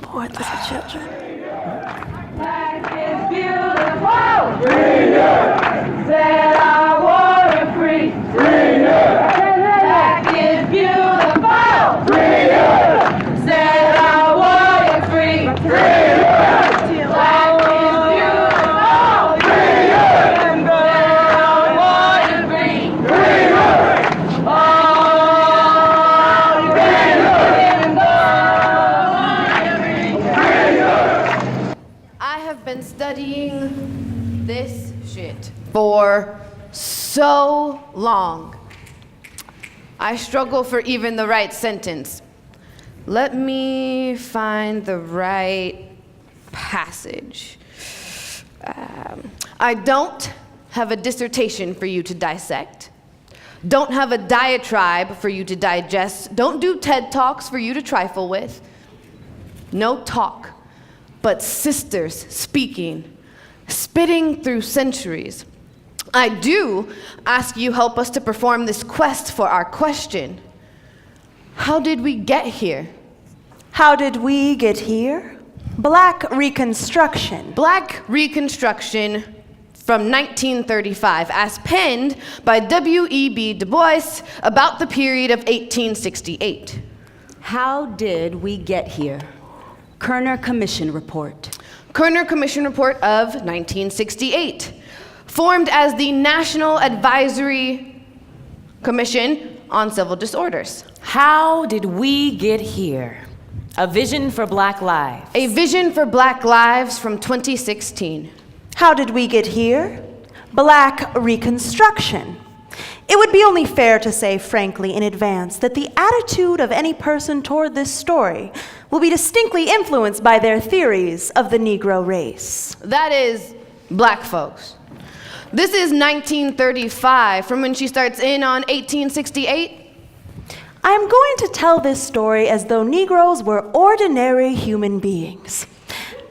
poor little children. Black is beautiful. Freedom. Said I want free. Freedom. Black is beautiful. Freedom. Said I want free. Freedom. Black is beautiful. Freedom. Said I want free. Freedom. Oh, I have been studying this shit for so long. I struggle for even the right sentence. Let me find the right passage. I don't have a dissertation for you to dissect. Don't have a diatribe for you to digest. Don't do TED Talks for you to trifle with. No talk, but sisters speaking, spitting through centuries. I do ask you help us to perform this quest for our question. How did we get here? How did we get here? Black Reconstruction. Black Reconstruction from 1935, as penned by W.E.B. Du Bois about the period of 1868. How did we get here? Kerner Commission report. Kerner Commission report of 1968, formed as the National Advisory Commission on Civil Disorders. How did we get here? A vision for Black lives. A vision for Black lives from 2016. How did we get here? Black Reconstruction. It would be only fair to say, frankly, in advance, that the attitude of any person toward this story will be distinctly influenced by their theories of the Negro race. That is, Black folks. This is 1935, from when she starts in on 1868. I am going to tell this story as though Negroes were ordinary human beings,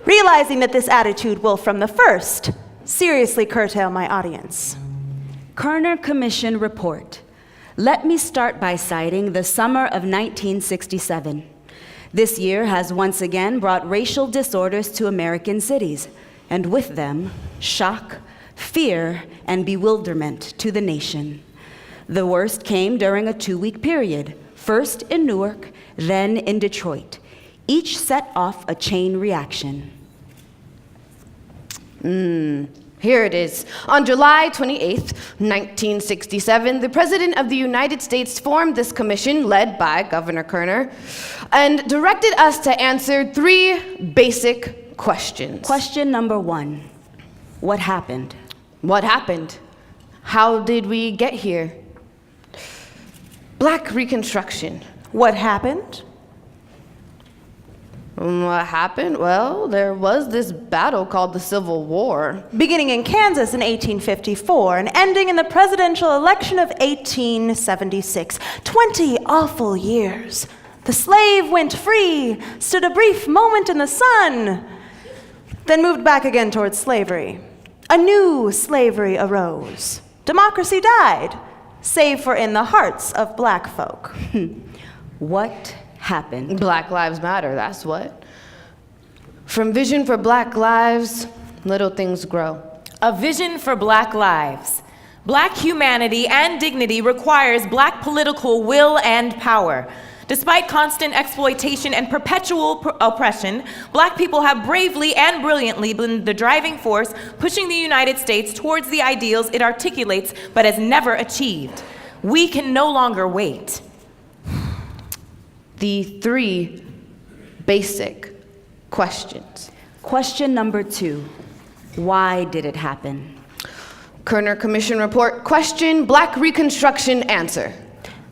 realizing that this attitude will, from the first, seriously curtail my audience. Kerner Commission report. Let me start by citing the summer of 1967. This year has once again brought racial disorders to American cities, and with them, shock, fear, and bewilderment to the nation. The worst came during a 2-week period, first in Newark, then in Detroit. Each set off a chain reaction. Here it is. On July 28th, 1967, the President of the United States formed this commission, led by Governor Kerner, and directed us to answer 3 basic questions. Question number 1. What happened? What happened? How did we get here? Black Reconstruction. What happened? What happened? Well, there was this battle called the Civil War. Beginning in Kansas in 1854 and ending in the presidential election of 1876. 20 awful years. The slave went free, stood a brief moment in the sun, then moved back again towards slavery. A new slavery arose. Democracy died, save for in the hearts of Black folk. What happened? Black Lives Matter, that's what. From vision for Black lives, little things grow. A vision for Black lives. Black humanity and dignity requires Black political will and power. Despite constant exploitation and perpetual oppression, Black people have bravely and brilliantly been the driving force pushing the United States towards the ideals it articulates but has never achieved. We can no longer wait. The 3 basic questions. Question number 2. Why did it happen? Kerner Commission report, question, Black Reconstruction answer.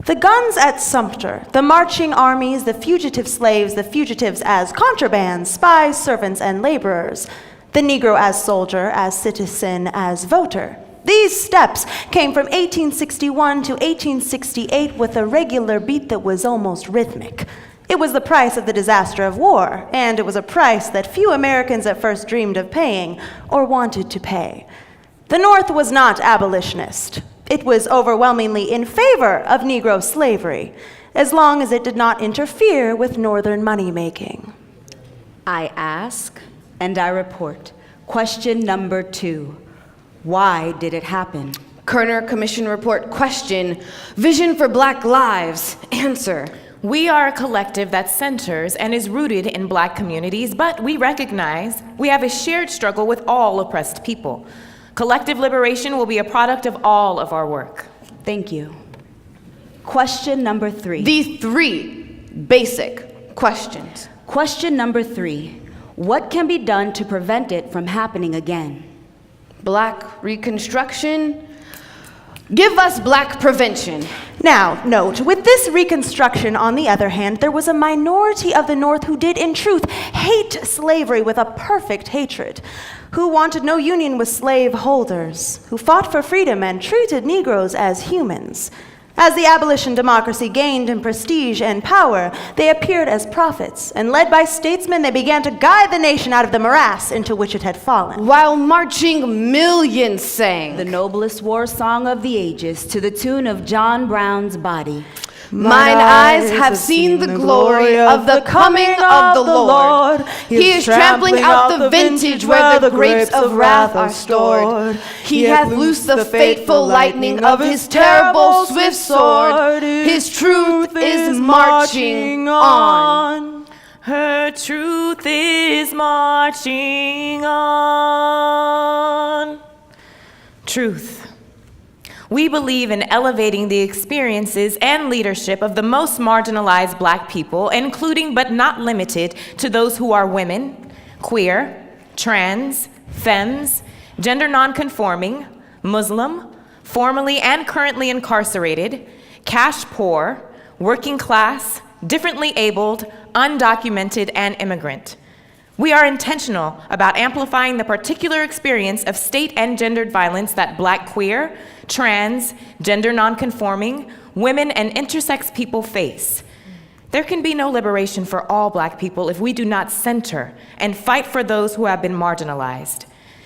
The guns at Sumter, the marching armies, the fugitive slaves, the fugitives as contraband, spies, servants, and laborers, the Negro as soldier, as citizen, as voter. These steps came from 1861 to 1868 with a regular beat that was almost rhythmic. It was the price of the disaster of war, and it was a price that few Americans at first dreamed of paying or wanted to pay. The North was not abolitionist. It was overwhelmingly in favor of Negro slavery, as long as it did not interfere with Northern money-making. I ask and I report. Question number 2. Why did it happen? Kerner Commission report. Question. Vision for Black lives. Answer. We are a collective that centers and is rooted in Black communities, but we recognize we have a shared struggle with all oppressed people. Collective liberation will be a product of all of our work. Thank you. Question number 3. The 3 basic questions. Question number 3. What can be done to prevent it from happening again? Black reconstruction. Give us Black prevention. Now, note, with this reconstruction, on the other hand, there was a minority of the North who did, in truth, hate slavery with a perfect hatred, who wanted no union with slave holders, who fought for freedom and treated Negroes as humans. As the abolition democracy gained in prestige and power, they appeared as prophets, and led by statesmen, they began to guide the nation out of the morass into which it had fallen. While marching, millions sang The noblest war song of the ages to the tune of John Brown's Body. Mine eyes have seen the glory of the coming of the Lord. He is trampling out the vintage where the grapes of wrath are stored. He hath loosed the fateful lightning of his terrible swift sword. His truth is marching on. Her truth is marching on. Truth. We believe in elevating the experiences and leadership of the most marginalized Black people, including but not limited to those who are women, queer, trans, femmes, gender nonconforming, Muslim, formerly and currently incarcerated, cash poor, working class, differently abled, undocumented, and immigrant. We are intentional about amplifying the particular experience of state and gendered violence that Black queer, trans, gender nonconforming, women, and intersex people face. There can be no liberation for all Black people if we do not center and fight for those who have been marginalized.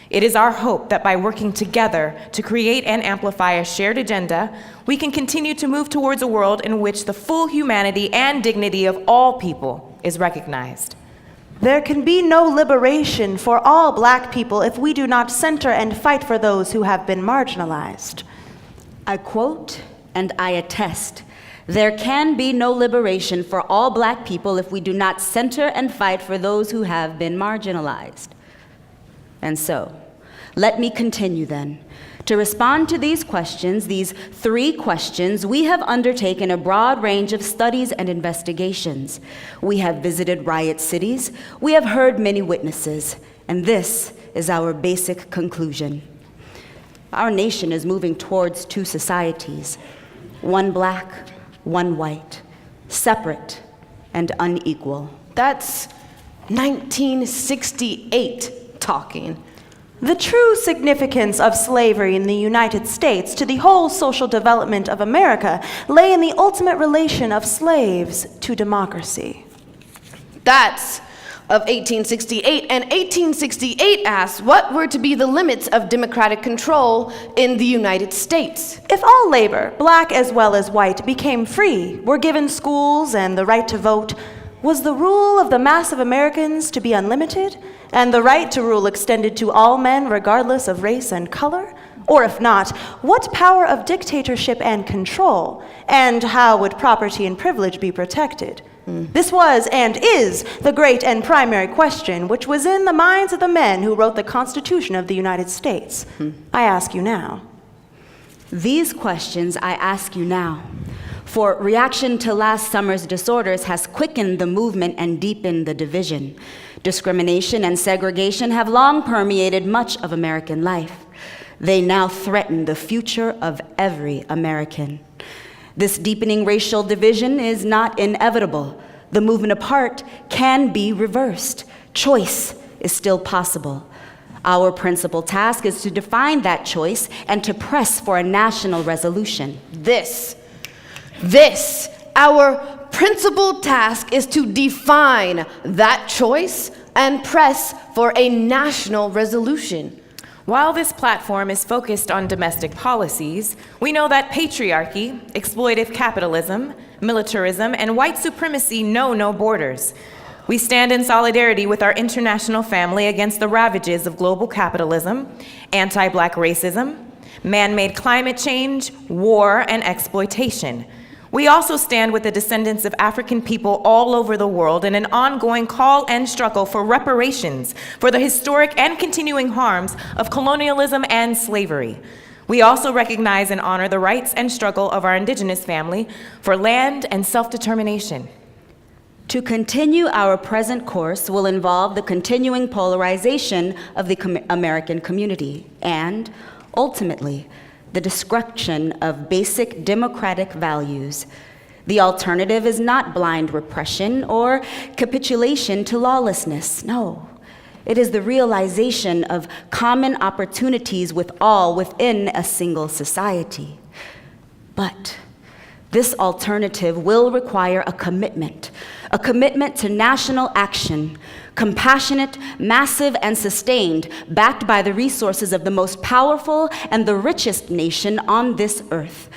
It is our hope that by working together to create and amplify a shared agenda, we can continue to move towards a world in which the full humanity and dignity of all people is recognized. There can be no liberation for all Black people if we do not center and fight for those who have been marginalized. I quote and I attest. There can be no liberation for all Black people if we do not center and fight for those who have been marginalized. And so, let me continue then. To respond to these questions, these 3 questions, we have undertaken a broad range of studies and investigations. We have visited riot cities, we have heard many witnesses, and this is our basic conclusion. Our nation is moving towards 2 societies, one Black, one white, separate and unequal. That's 1968 talking. The true significance of slavery in the United States to the whole social development of America lay in the ultimate relation of slaves to democracy. That's of 1868, and 1868 asks what were to be the limits of democratic control in the United States. If all labor, Black as well as white, became free, were given schools and the right to vote, was the rule of the mass of Americans to be unlimited, and the right to rule extended to all men regardless of race and color? Or if not, what power of dictatorship and control, and how would property and privilege be protected? This was and is the great and primary question which was in the minds of the men who wrote the Constitution of the United States. I ask you now. These questions I ask you now. For reaction to last summer's disorders has quickened the movement and deepened the division. Discrimination and segregation have long permeated much of American life. They now threaten the future of every American. This deepening racial division is not inevitable. The movement apart can be reversed. Choice is still possible. Our principal task is to define that choice and to press for a national resolution. Our principal task is to define that choice and press for a national resolution. While this platform is focused on domestic policies, we know that patriarchy, exploitive capitalism, militarism, and white supremacy know no borders. We stand in solidarity with our international family against the ravages of global capitalism, anti-Black racism, man-made climate change, war, and exploitation. We also stand with the descendants of African people all over the world in an ongoing call and struggle for reparations for the historic and continuing harms of colonialism and slavery. We also recognize and honor the rights and struggle of our indigenous family for land and self-determination. To continue our present course will involve the continuing polarization of the American community and, ultimately, the destruction of basic democratic values. The alternative is not blind repression or capitulation to lawlessness. No, it is the realization of common opportunities with all within a single society. But this alternative will require a commitment to national action, compassionate, massive, and sustained, backed by the resources of the most powerful and the richest nation on this earth.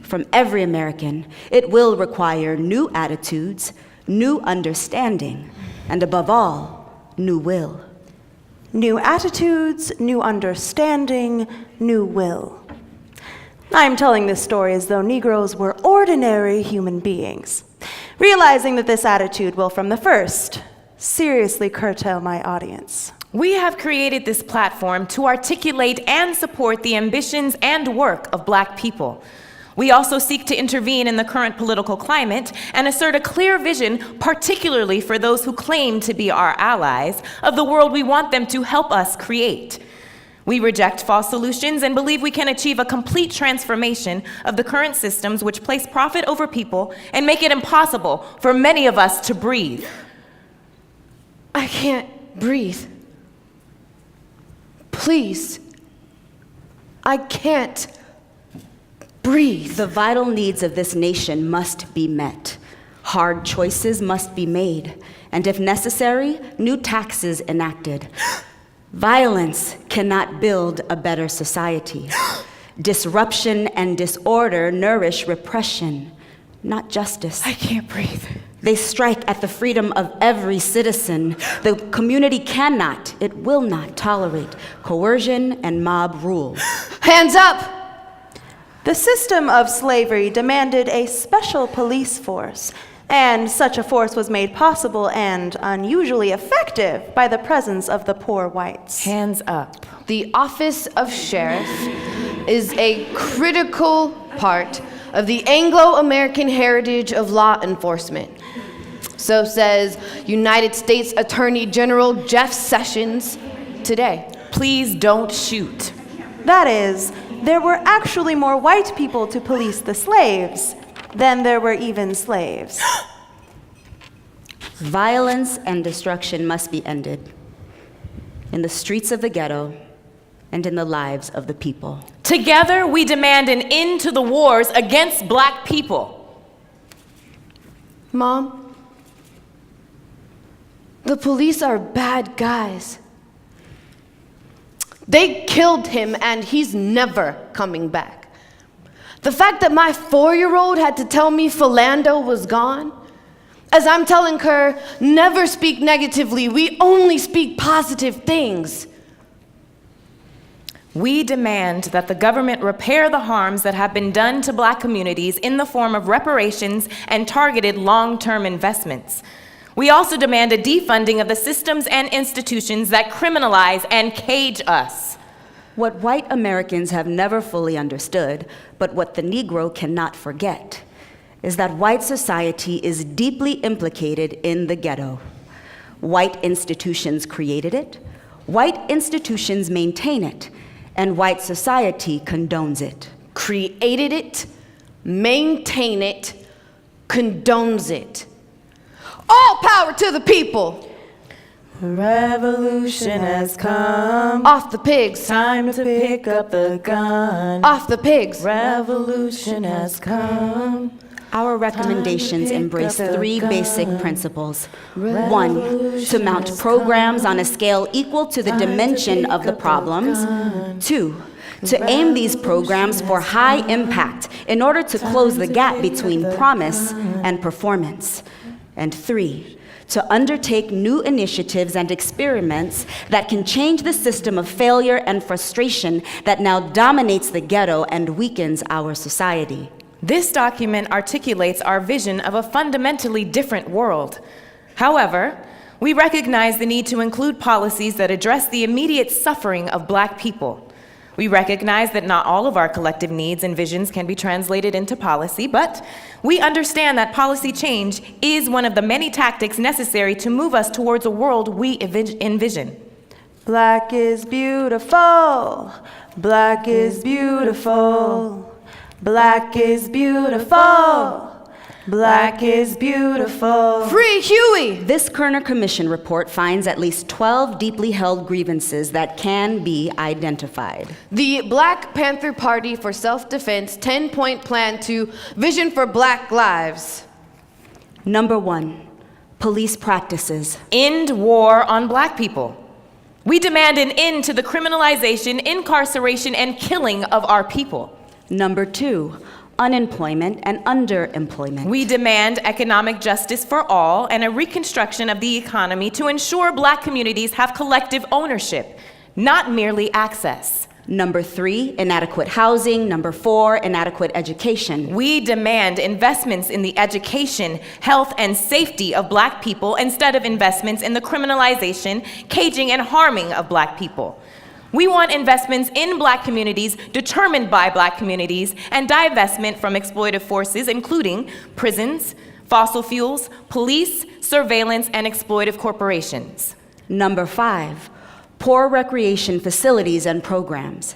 From every American, it will require new attitudes, new understanding, and above all, new will. New attitudes, new understanding, new will. I'm telling this story as though Negroes were ordinary human beings, realizing that this attitude will from the first seriously curtail my audience. We have created this platform to articulate and support the ambitions and work of Black people. We also seek to intervene in the current political climate and assert a clear vision, particularly for those who claim to be our allies, of the world we want them to help us create. We reject false solutions and believe we can achieve a complete transformation of the current systems which place profit over people and make it impossible for many of us to breathe. I can't breathe. Please. I can't breathe. The vital needs of this nation must be met. Hard choices must be made, and if necessary, new taxes enacted. Violence cannot build a better society. Disruption and disorder nourish repression, not justice. I can't breathe. They strike at the freedom of every citizen. The community cannot, it will not tolerate coercion and mob rule. Hands up! The system of slavery demanded a special police force, and such a force was made possible and unusually effective by the presence of the poor whites. Hands up. The office of sheriff is a critical part of the Anglo-American heritage of law enforcement. So says United States Attorney General Jeff Sessions today. Please don't shoot. That is, there were actually more white people to police the slaves than there were even slaves. Violence and destruction must be ended in the streets of the ghetto and in the lives of the people. Together, we demand an end to the wars against Black people. Mom, the police are bad guys. They killed him and he's never coming back. The fact that my 4-year-old had to tell me Philando was gone, as I'm telling her, never speak negatively, we only speak positive things. We demand that the government repair the harms that have been done to Black communities in the form of reparations and targeted long-term investments. We also demand a defunding of the systems and institutions that criminalize and cage us. What white Americans have never fully understood, but what the Negro cannot forget, is that white society is deeply implicated in the ghetto. White institutions created it, white institutions maintain it, and white society condones it. Created it, maintain it, condones it. All power to the people. Revolution has come. Off the pigs. Time to pick up the gun. Off the pigs. Revolution has come. Our recommendations embrace 3 basic principles. 1, to mount programs on a scale equal to the dimension of the problems. 2, to aim these programs for high impact in order to close the gap between promise and performance. And 3, to undertake new initiatives and experiments that can change the system of failure and frustration that now dominates the ghetto and weakens our society. This document articulates our vision of a fundamentally different world. However, we recognize the need to include policies that address the immediate suffering of Black people. We recognize that not all of our collective needs and visions can be translated into policy, but we understand that policy change is one of the many tactics necessary to move us towards a world we envision. Black is beautiful. Black is beautiful. Black is beautiful. Black is beautiful. Free Huey! This Kerner Commission report finds at least 12 deeply held grievances that can be identified. The Black Panther Party for Self-Defense 10-point plan to Vision for Black Lives. Number 1, police practices. End war on Black people. We demand an end to the criminalization, incarceration, and killing of our people. Number 2, unemployment and underemployment. We demand economic justice for all and a reconstruction of the economy to ensure Black communities have collective ownership, not merely access. Number 3, inadequate housing. Number 4, inadequate education. We demand investments in the education, health, and safety of Black people instead of investments in the criminalization, caging, and harming of Black people. We want investments in Black communities determined by Black communities and divestment from exploitive forces, including prisons, fossil fuels, police, surveillance, and exploitive corporations. Number 5, poor recreation facilities and programs.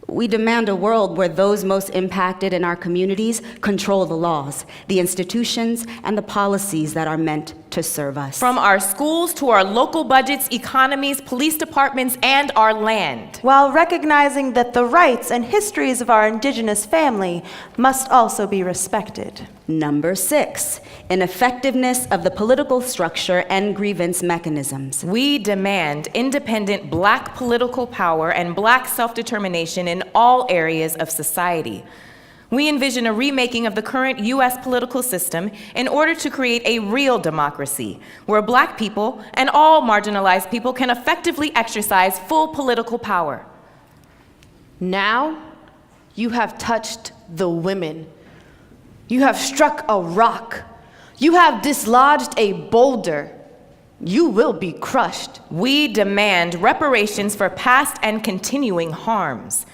We demand a world where those most impacted in our communities control the laws, the institutions, and the policies that are meant to serve us. From our schools to our local budgets, economies, police departments, and our land. While recognizing that the rights and histories of our indigenous family must also be respected. Number 6, ineffectiveness of the political structure and grievance mechanisms. We demand independent Black political power and Black self-determination in all areas of society. We envision a remaking of the current U.S. political system in order to create a real democracy, where Black people and all marginalized people can effectively exercise full political power. Now, you have touched the women. You have struck a rock. You have dislodged a boulder. You will be crushed. We demand reparations for past and continuing harms.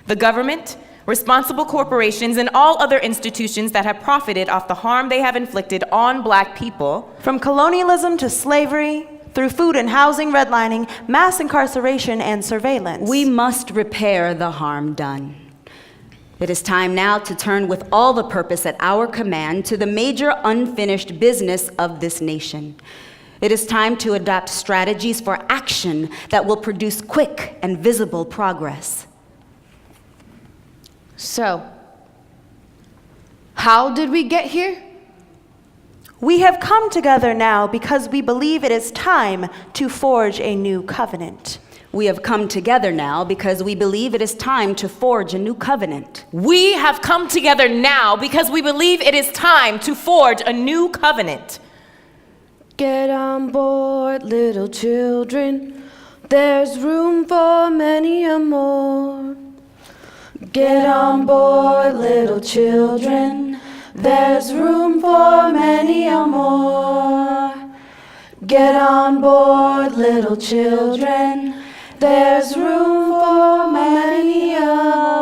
The government, responsible corporations, and all other institutions that have profited off the harm they have inflicted on Black people. From colonialism to slavery, through food and housing redlining, mass incarceration, and surveillance. We must repair the harm done. It is time now to turn with all the purpose at our command to the major unfinished business of this nation. It is time to adopt strategies for action that will produce quick and visible progress. So, how did we get here? We have come together now because we believe it is time to forge a new covenant. We have come together now because we believe it is time to forge a new covenant. We have come together now because we believe it is time to forge a new covenant. Get on board, little children. There's room for many a more. Get on board, little children. There's room for many a more. Get on board, little children. There's room for many a